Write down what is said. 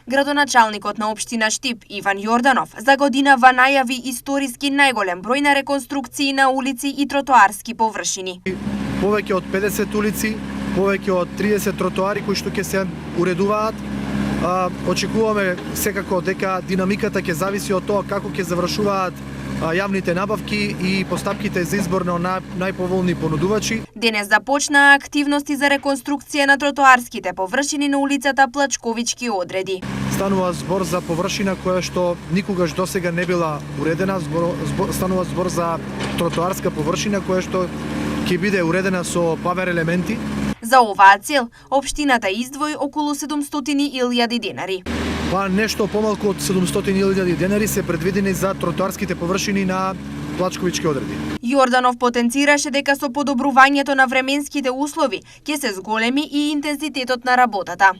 Градоначалникот на општина Штип Иван Јорданов за годинава најави историски најголем број на реконструкции на улици и тротоарски површини. Повеќе од 50 улици, повеќе од 30 тротоари кои што ќе се уредуваат. Очекуваме секако дека динамиката ќе зависи од тоа како ќе завршуваат јавните набавки и постапките за избор на најповолни понудувачи. Денес започнаа активности за реконструкција на тротоарските површини на улицата Плачковички одреди. Станува збор за површина која што никогаш досега не била уредена, станува збор за тротоарска површина која што ќе биде уредена со павер елементи. За оваа цел, општината издвои околу 700.000 денари. Нешто помалку од 700.000 денари се предвидени за тротоарските површини на Плачковички одреди. Јорданов потенцираше дека со подобрувањето на временските услови ќе се зголеми и интензитетот на работата.